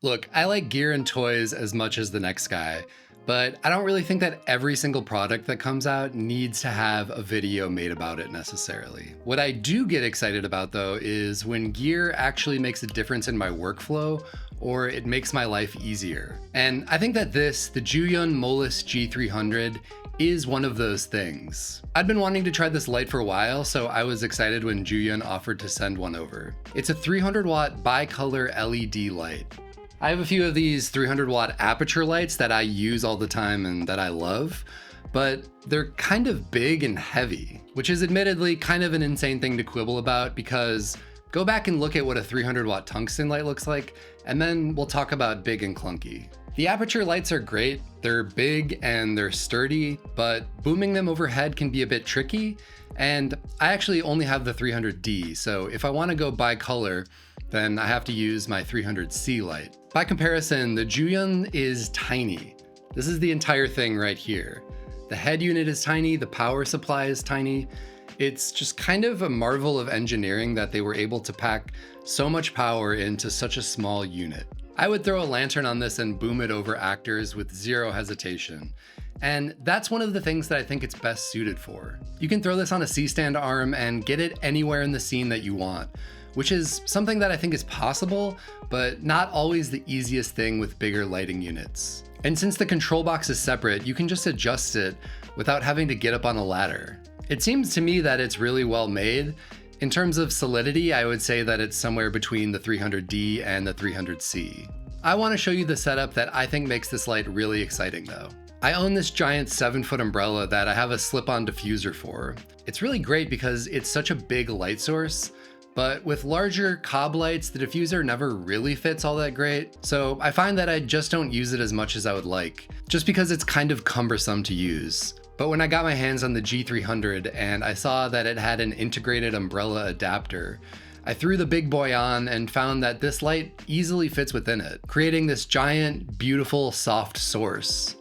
Look, I like gear and toys as much as the next guy, but I don't really think that every single product that comes out needs to have a video made about it necessarily. What I do get excited about though is when gear actually makes a difference in my workflow or it makes my life easier. And I think that the Zhiyun MOLUS G300 is one of those things. I'd been wanting to try this light for a while, so I was excited when Zhiyun offered to send one over. It's a 300 watt bicolor LED light. I have a few of these 300 watt Aputure lights that I use all the time and that I love, but they're kind of big and heavy, which is admittedly kind of an insane thing to quibble about because go back and look at what a 300 watt tungsten light looks like, and then we'll talk about big and clunky. The Aputure lights are great, they're big and they're sturdy, but booming them overhead can be a bit tricky, and I actually only have the 300D, so if I want to go bicolor, then I have to use my 300C light. By comparison, the Zhiyun is tiny. This is the entire thing right here. The head unit is tiny, the power supply is tiny. It's just kind of a marvel of engineering that they were able to pack so much power into such a small unit. I would throw a lantern on this and boom it over actors with zero hesitation. And that's one of the things that I think it's best suited for. You can throw this on a C-stand arm and get it anywhere in the scene that you want, which is something that I think is possible, but not always the easiest thing with bigger lighting units. And since the control box is separate, you can just adjust it without having to get up on a ladder. It seems to me that it's really well made. In terms of solidity, I would say that it's somewhere between the 300D and the 300C. I want to show you the setup that I think makes this light really exciting though. I own this giant 7-foot umbrella that I have a slip-on diffuser for. It's really great because it's such a big light source, but with larger cob lights, the diffuser never really fits all that great. So I find that I just don't use it as much as I would like, just because it's kind of cumbersome to use. But when I got my hands on the G300 and I saw that it had an integrated umbrella adapter, I threw the big boy on and found that this light easily fits within it, creating this giant, beautiful, soft source.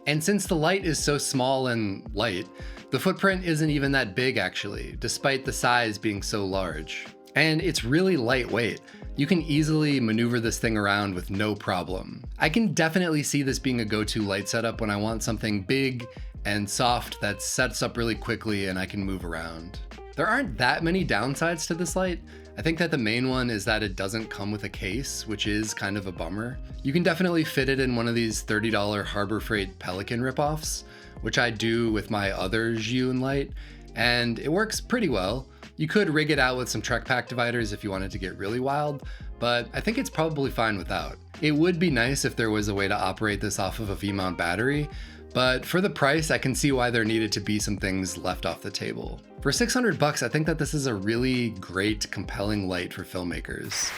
And since the light is so small and light, the footprint isn't even that big actually, despite the size being so large. And it's really lightweight. You can easily maneuver this thing around with no problem. I can definitely see this being a go-to light setup when I want something big and soft that sets up really quickly and I can move around. There aren't that many downsides to this light. I think that the main one is that it doesn't come with a case, which is kind of a bummer. You can definitely fit it in one of these $30 Harbor Freight Pelican ripoffs, which I do with my other Zhiyun light, and it works pretty well. You could rig it out with some Trek Pack dividers if you wanted to get really wild, but I think it's probably fine without. It would be nice if there was a way to operate this off of a V-mount battery, but for the price, I can see why there needed to be some things left off the table. For 600 bucks, I think that this is a really great, compelling light for filmmakers.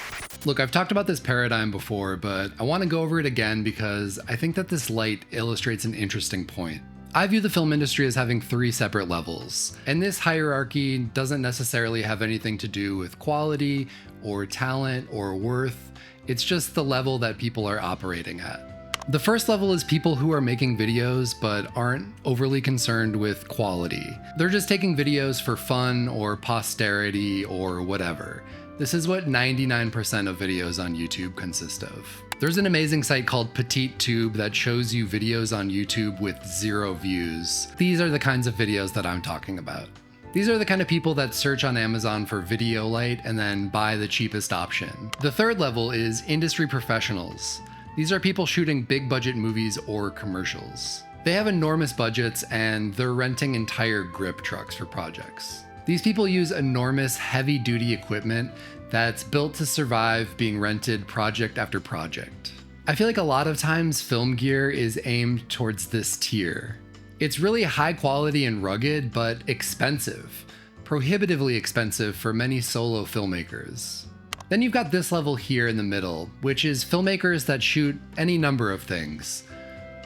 Look, I've talked about this paradigm before, but I want to go over it again because I think that this light illustrates an interesting point. I view the film industry as having 3 separate levels, and this hierarchy doesn't necessarily have anything to do with quality or talent or worth. It's just the level that people are operating at. The first level is people who are making videos but aren't overly concerned with quality. They're just taking videos for fun or posterity or whatever. This is what 99% of videos on YouTube consist of. There's an amazing site called Petite Tube that shows you videos on YouTube with 0 views. These are the kinds of videos that I'm talking about. These are the kind of people that search on Amazon for video light and then buy the cheapest option. The third level is industry professionals. These are people shooting big budget movies or commercials. They have enormous budgets and they're renting entire grip trucks for projects. These people use enormous heavy duty equipment that's built to survive being rented project after project. I feel like a lot of times film gear is aimed towards this tier. It's really high quality and rugged, but expensive. Prohibitively expensive for many solo filmmakers. Then you've got this level here in the middle, which is filmmakers that shoot any number of things.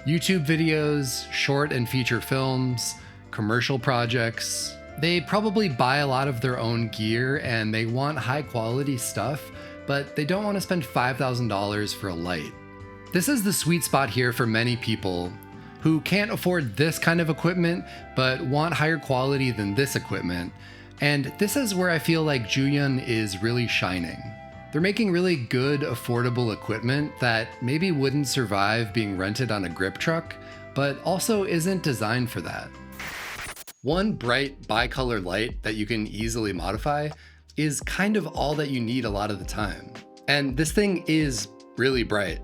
YouTube videos, short and feature films, commercial projects. They probably buy a lot of their own gear and they want high quality stuff, but they don't want to spend $5,000 for a light. This is the sweet spot here for many people. who can't afford this kind of equipment, but want higher quality than this equipment. And this is where I feel like Zhiyun is really shining. They're making really good, affordable equipment that maybe wouldn't survive being rented on a grip truck, but also isn't designed for that. One bright bicolor light that you can easily modify is kind of all that you need a lot of the time. And this thing is really bright.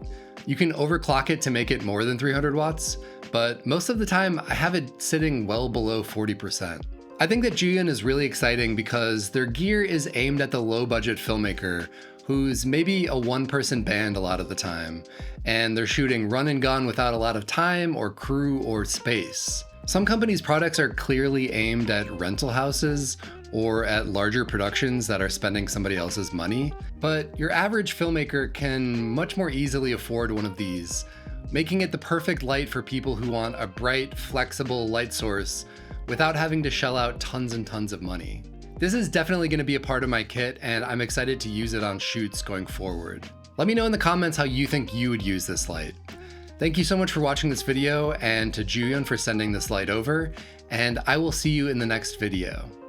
You can overclock it to make it more than 300 watts, but most of the time I have it sitting well below 40%. I think that Zhiyun is really exciting because their gear is aimed at the low-budget filmmaker who's maybe a one-person band a lot of the time, and they're shooting run and gun without a lot of time or crew or space. Some companies' products are clearly aimed at rental houses or at larger productions that are spending somebody else's money, but your average filmmaker can much more easily afford one of these, making it the perfect light for people who want a bright, flexible light source without having to shell out tons and tons of money. This is definitely going to be a part of my kit, and I'm excited to use it on shoots going forward. Let me know in the comments how you think you would use this light. Thank you so much for watching this video, and to Zhiyun for sending this light over, and I will see you in the next video.